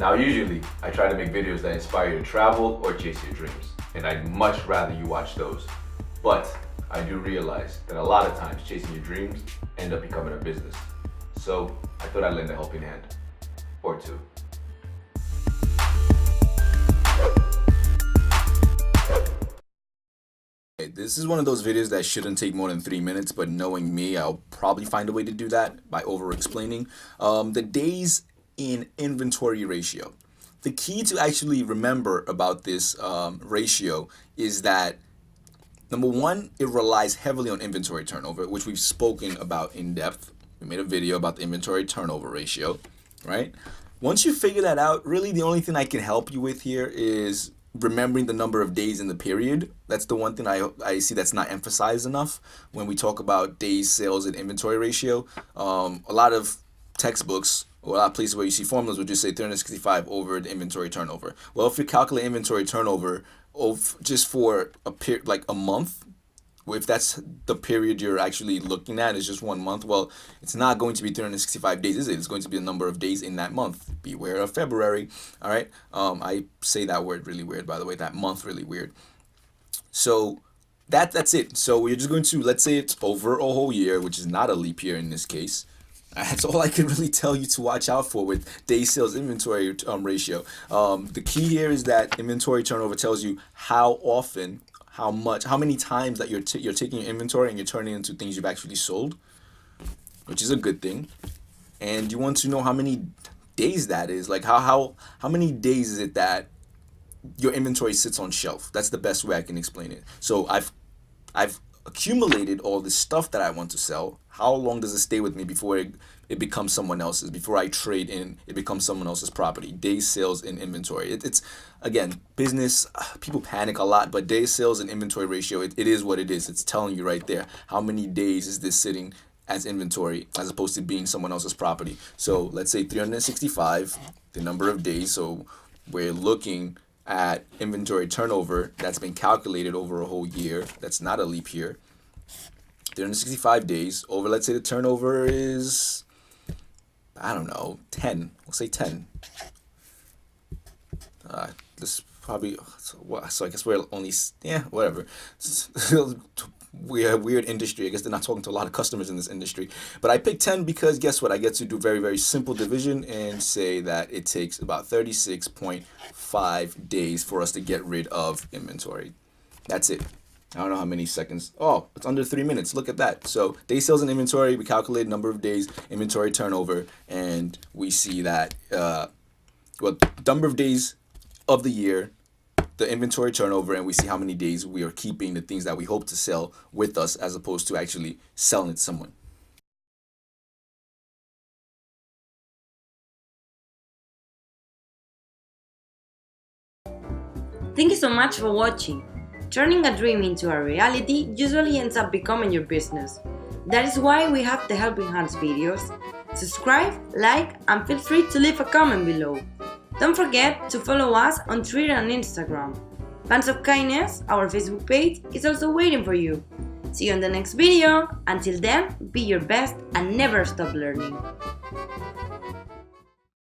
Now usually, I try to make videos that inspire you to travel or chase your dreams, and I'd much rather you watch those. But I do realize that a lot of times chasing your dreams end up becoming a business. So I thought I'd lend a helping hand, or two. This is one of those videos that shouldn't take more than 3 minutes, but knowing me, I'll probably find a way to do that by over-explaining. The days in inventory ratio. The key to actually remember about this ratio is that, number one, it relies heavily on inventory turnover, which we've spoken about in depth. We made a video about the inventory turnover ratio, right? Once you figure that out, really the only thing I can help you with here is remembering the number of days in the period. That's the one thing I see that's not emphasized enough when we talk about days sales and inventory ratio. A lot of textbooks or a lot of places where you see formulas would just say 365 over the inventory turnover. Well, if you calculate inventory turnover just for a month, if that's the period you're actually looking at is just 1 month, well, it's not going to be 365 days, is it? It's going to be the number of days in that month. Beware of February, all right? I say that word really weird, by the way, that month really weird. So that's it. So we're just going to, let's say it's over a whole year, which is not a leap year in this case. That's all I can really tell you to watch out for with day sales inventory ratio. The key here is that inventory turnover tells you how often, how many times that you're taking your inventory and you're turning it into things you've actually sold, which is a good thing. And you want to know how many days that is, like how many days is it that your inventory sits on shelf. That's the best way I can explain it. So I've accumulated all this stuff that I want to sell. How long does it stay with me before it becomes someone else's? Before I trade in, it becomes someone else's property. Days sales and inventory. It's again, business, people panic a lot, but days sales and inventory ratio, it is what it is. It's telling you right there, how many days is this sitting as inventory as opposed to being someone else's property. So let's say 365, the number of days. So we're looking at inventory turnover that's been calculated over a whole year. That's not a leap year. 365 days over, let's say the turnover is, I don't know, 10. We'll say 10. This probably, so I guess we're only, whatever. We're a weird industry. I guess they're not talking to a lot of customers in this industry. But I picked 10 because guess what? I get to do very, very simple division and say that it takes about 36.5 days for us to get rid of inventory. That's it. I don't know how many seconds. Oh, it's under 3 minutes. Look at that. So day sales and inventory, we calculate number of days, inventory turnover, and we see that, number of days of the year, the inventory turnover, and we see how many days we are keeping the things that we hope to sell with us as opposed to actually selling it to someone. Thank you so much for watching. Turning a dream into a reality usually ends up becoming your business. That is why we have the Helping Hands videos. Subscribe, like, and feel free to leave a comment below. Don't forget to follow us on Twitter and Instagram. Fans of Kindness, our Facebook page, is also waiting for you. See you in the next video. Until then, be your best and never stop learning.